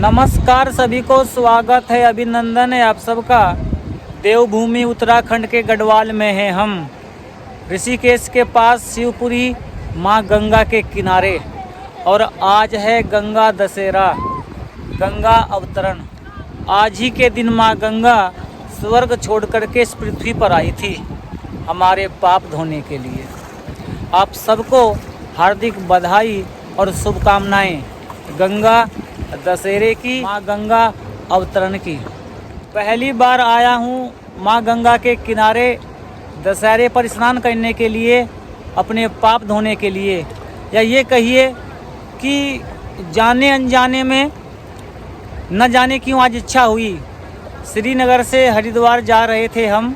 नमस्कार सभी को, स्वागत है, अभिनंदन है आप सबका। देवभूमि उत्तराखंड के गढ़वाल में हैं हम, ऋषिकेश के पास शिवपुरी माँ गंगा के किनारे। और आज है गंगा दशहरा, गंगा अवतरण। आज ही के दिन माँ गंगा स्वर्ग छोड़ करके इस पृथ्वी पर आई थी हमारे पाप धोने के लिए। आप सबको हार्दिक बधाई और शुभकामनाएं गंगा दशहरे की, माँ गंगा अवतरण की। पहली बार आया हूँ माँ गंगा के किनारे दशहरे पर स्नान करने के लिए, अपने पाप धोने के लिए, या ये कहिए कि जाने अनजाने में, न जाने क्यों आज इच्छा हुई। श्रीनगर से हरिद्वार जा रहे थे हम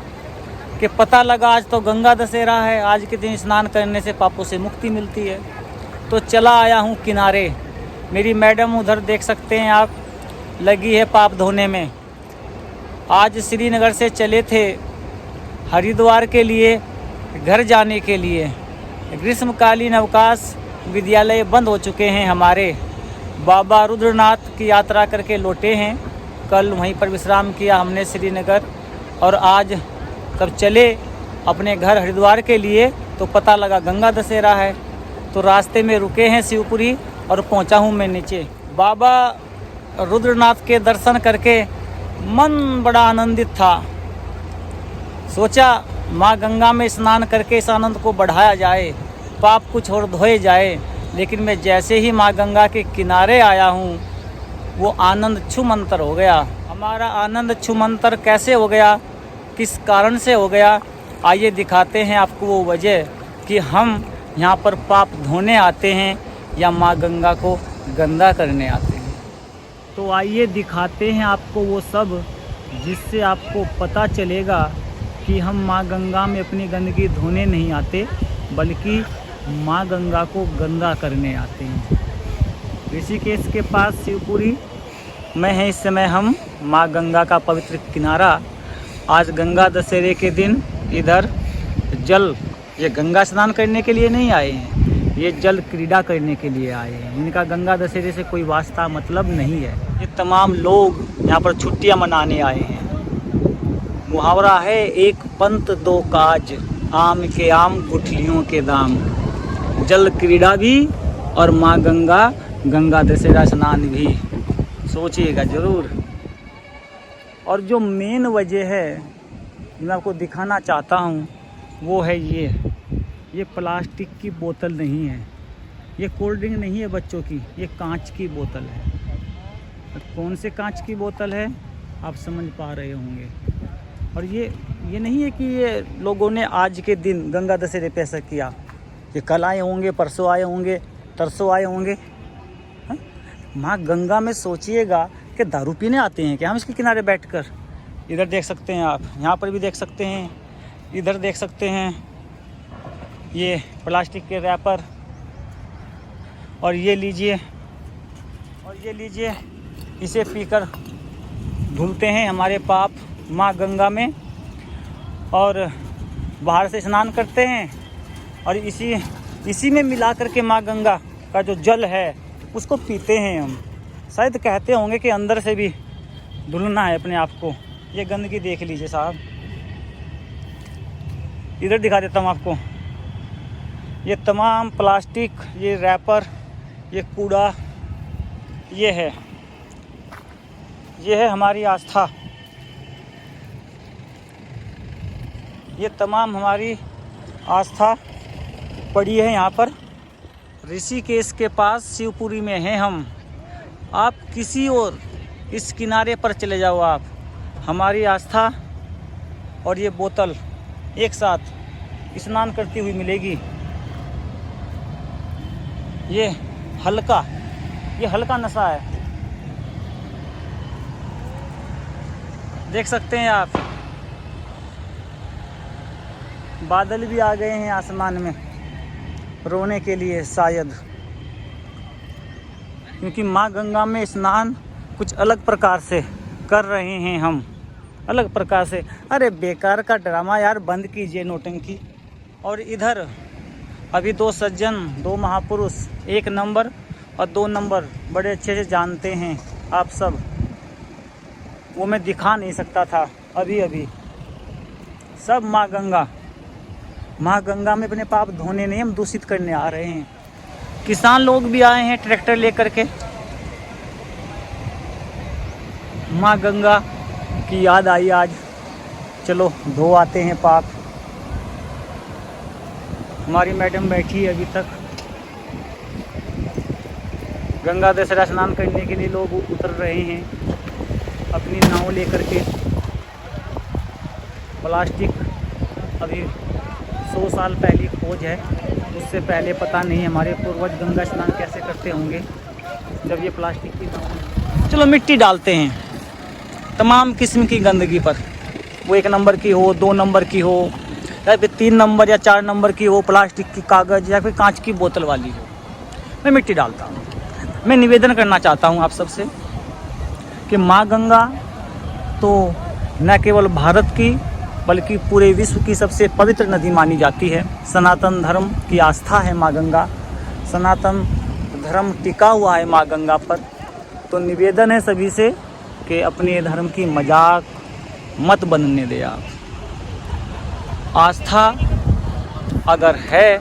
कि पता लगा आज तो गंगा दशहरा है, आज के दिन स्नान करने से पापों से मुक्ति मिलती है। तो चला आया हूँ किनारे। मेरी मैडम उधर देख सकते हैं आप, लगी है पाप धोने में। आज श्रीनगर से चले थे हरिद्वार के लिए, घर जाने के लिए। ग्रीष्मकालीन अवकाश, विद्यालय बंद हो चुके हैं हमारे। बाबा रुद्रनाथ की यात्रा करके लौटे हैं, कल वहीं पर विश्राम किया हमने श्रीनगर। और आज तब चले अपने घर हरिद्वार के लिए, तो पता लगा गंगा दशहरा है। तो रास्ते में रुके हैं शिवपुरी और पहुंचा हूं मैं नीचे। बाबा रुद्रनाथ के दर्शन करके मन बड़ा आनंदित था। सोचा माँ गंगा में स्नान करके इस आनंद को बढ़ाया जाए, पाप कुछ और धोए जाए। लेकिन मैं जैसे ही माँ गंगा के किनारे आया हूँ, वो आनंद छूमंतर हो गया। हमारा आनंद छूमंतर कैसे हो गया, किस कारण से हो गया, आइए दिखाते हैं आपको वो वजह कि हम यहाँ पर पाप धोने आते हैं या माँ गंगा को गंदा करने आते हैं। तो आइए दिखाते हैं आपको वो सब, जिससे आपको पता चलेगा कि हम माँ गंगा में अपनी गंदगी धोने नहीं आते, बल्कि माँ गंगा को गंदा करने आते हैं। ऋषिकेश के पास शिवपुरी में है इस समय हम, माँ गंगा का पवित्र किनारा। आज गंगा दशहरे के दिन इधर जल, ये गंगा स्नान करने के लिए नहीं आए हैं, ये जल क्रीड़ा करने के लिए आए हैं। इनका गंगा दशहरे से कोई वास्ता मतलब नहीं है। ये तमाम लोग यहाँ पर छुट्टियाँ मनाने आए हैं। मुहावरा है, एक पंथ दो काज, आम के आम गुठलियों के दाम। जल क्रीड़ा भी और माँ गंगा, गंगा दशहरा स्नान भी, सोचिएगा ज़रूर। और जो मेन वजह है जो मैं आपको दिखाना चाहता हूँ, वो है ये प्लास्टिक की बोतल नहीं है, ये कोल्ड ड्रिंक नहीं है बच्चों की, ये कांच की बोतल है। और कौन से कांच की बोतल है आप समझ पा रहे होंगे। और ये नहीं है कि ये लोगों ने आज के दिन गंगा दशहरे पे ऐसा किया, ये कल आए होंगे, परसों आए होंगे, तरसों आए होंगे। माँ गंगा में सोचिएगा कि दारू पीने आते हैं क्या हम इसके किनारे बैठकर। इधर देख सकते हैं आप, यहाँ पर भी देख सकते हैं, इधर देख सकते हैं, ये प्लास्टिक के रैपर। और ये लीजिए, और ये लीजिए, इसे पीकर धुलते हैं हमारे पाप माँ गंगा में, और बाहर से स्नान करते हैं। और इसी में मिला करके माँ गंगा का जो जल है उसको पीते हैं हम। शायद कहते होंगे कि अंदर से भी धुलना है अपने आप को। ये गंदगी देख लीजिए साहब, इधर दिखा देता हूँ आपको। ये तमाम प्लास्टिक, ये रैपर, ये कूड़ा, ये है हमारी आस्था। ये तमाम हमारी आस्था पड़ी है यहाँ पर। ऋषिकेश के पास शिवपुरी में हैं हम। आप किसी और इस किनारे पर चले जाओ, आप हमारी आस्था और ये बोतल एक साथ स्नान करती हुई मिलेगी। ये हल्का नशा है, देख सकते हैं आप। बादल भी आ गए हैं आसमान में, रोने के लिए शायद, क्योंकि माँ गंगा में स्नान कुछ अलग प्रकार से कर रहे हैं हम, अलग प्रकार से। अरे बेकार का ड्रामा यार, बंद कीजिए नौटंकी। और इधर अभी दो सज्जन, दो महापुरुष, एक नंबर और 2 नंबर बड़े अच्छे से जानते हैं आप सब, वो मैं दिखा नहीं सकता था अभी अभी। सब माँ गंगा, माँ गंगा में अपने पाप धोने नहीं, हम दूषित करने आ रहे हैं। किसान लोग भी आए हैं ट्रैक्टर लेकर के। माँ गंगा की याद आई आज, चलो धो आते हैं पाप। हमारी मैडम बैठी है अभी तक। गंगा दशहरा स्नान करने के लिए लोग उतर रहे हैं अपनी नाव लेकर के। प्लास्टिक अभी 100 साल पहली खोज है, उससे पहले पता नहीं हमारे पूर्वज गंगा स्नान कैसे करते होंगे जब ये प्लास्टिक की नाव। चलो मिट्टी डालते हैं तमाम किस्म की गंदगी पर, वो 1 नंबर की हो, 2 नंबर की हो, या फिर 3 नंबर या 4 नंबर की हो, प्लास्टिक की, कागज़ या फिर कांच की बोतल वाली हो, मैं मिट्टी डालता हूँ। मैं निवेदन करना चाहता हूँ आप सबसे कि माँ गंगा तो न केवल भारत की बल्कि पूरे विश्व की सबसे पवित्र नदी मानी जाती है। सनातन धर्म की आस्था है माँ गंगा, सनातन धर्म टिका हुआ है माँ गंगा पर। तो निवेदन है सभी से कि अपने धर्म की मजाक मत बनने दे आप। आस्था अगर है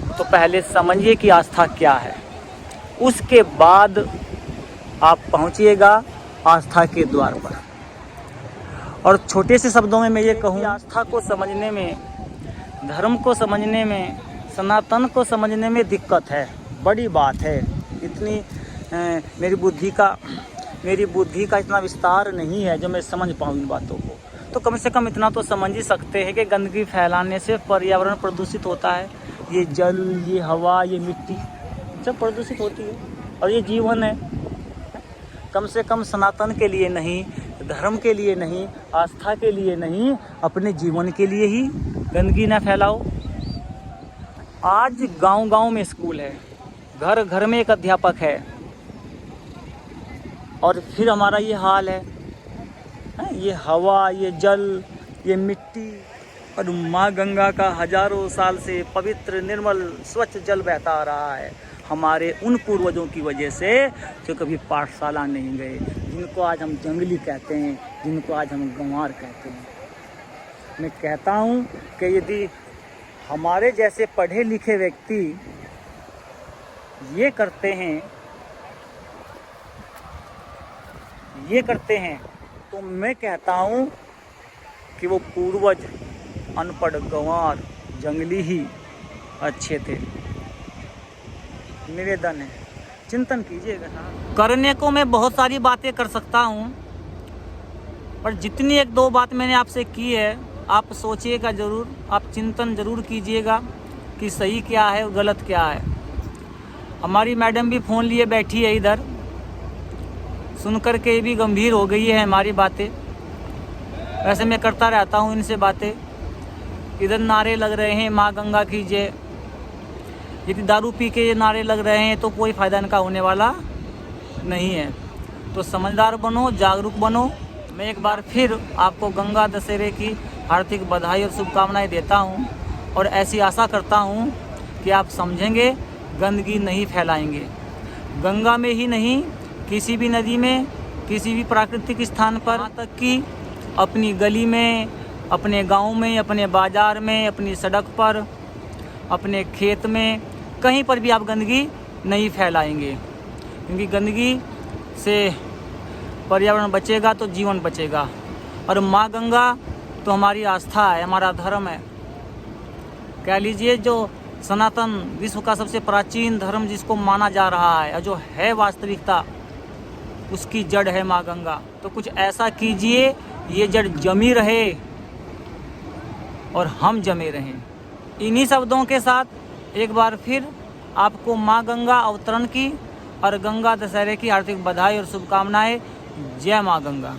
तो पहले समझिए कि आस्था क्या है, उसके बाद आप पहुंचिएगा आस्था के द्वार पर। और छोटे से शब्दों में मैं ये कहूँ, आस्था को समझने में, धर्म को समझने में, सनातन को समझने में दिक्कत है, बड़ी बात है। इतनी मेरी बुद्धि का इतना विस्तार नहीं है जो मैं समझ पाऊँ इन बातों को। तो कम से कम इतना तो समझ ही सकते हैं कि गंदगी फैलाने से पर्यावरण प्रदूषित होता है। ये जल, ये हवा, ये मिट्टी सब प्रदूषित होती है और ये जीवन है। कम से कम सनातन के लिए नहीं, धर्म के लिए नहीं, आस्था के लिए नहीं, अपने जीवन के लिए ही गंदगी ना फैलाओ। आज गांव-गांव में स्कूल है, घर घर में एक अध्यापक है, और फिर हमारा ये हाल है। ये हवा, ये जल, ये मिट्टी, और माँ गंगा का हजारों साल से पवित्र, निर्मल, स्वच्छ जल बहता आ रहा है हमारे उन पूर्वजों की वजह से जो कभी पाठशाला नहीं गए, जिनको आज हम जंगली कहते हैं, जिनको आज हम गंवार कहते हैं। मैं कहता हूँ कि यदि हमारे जैसे पढ़े लिखे व्यक्ति ये करते हैं तो मैं कहता हूँ कि वो पूर्वज अनपढ़, गंवार, जंगली ही अच्छे थे। निवेदन है, चिंतन कीजिएगा। करने को मैं बहुत सारी बातें कर सकता हूँ, पर जितनी 1-2 बात मैंने आपसे की है, आप सोचिएगा ज़रूर, आप चिंतन ज़रूर कीजिएगा कि सही क्या है और गलत क्या है। हमारी मैडम भी फ़ोन लिए बैठी है इधर, सुनकर के भी गंभीर हो गई है हमारी बातें। वैसे मैं करता रहता हूँ इनसे बातें। इधर नारे लग रहे हैं माँ गंगा की जय, यदि दारू पी के ये नारे लग रहे हैं तो कोई फ़ायदा इनका होने वाला नहीं है। तो समझदार बनो, जागरूक बनो। मैं एक बार फिर आपको गंगा दशहरे की हार्दिक बधाई और शुभकामनाएं देता हूं, और ऐसी आशा करता हूं कि आप समझेंगे, गंदगी नहीं फैलाएंगे। गंगा में ही नहीं, किसी भी नदी में, किसी भी प्राकृतिक स्थान पर, यहाँ तक कि अपनी गली में, अपने गांव में, अपने बाज़ार में, अपनी सड़क पर, अपने खेत में, कहीं पर भी आप गंदगी नहीं फैलाएंगे। क्योंकि गंदगी से पर्यावरण बचेगा तो जीवन बचेगा। और माँ गंगा तो हमारी आस्था है, हमारा धर्म है। कह लीजिए जो सनातन विश्व का सबसे प्राचीन धर्म जिसको माना जा रहा है और जो है वास्तविकता, उसकी जड़ है माँ गंगा। तो कुछ ऐसा कीजिए ये जड़ जमी रहे और हम जमे रहें। इन्हीं शब्दों के साथ एक बार फिर आपको माँ गंगा अवतरण की और गंगा दशहरे की हार्दिक बधाई और शुभकामनाएं। जय माँ गंगा।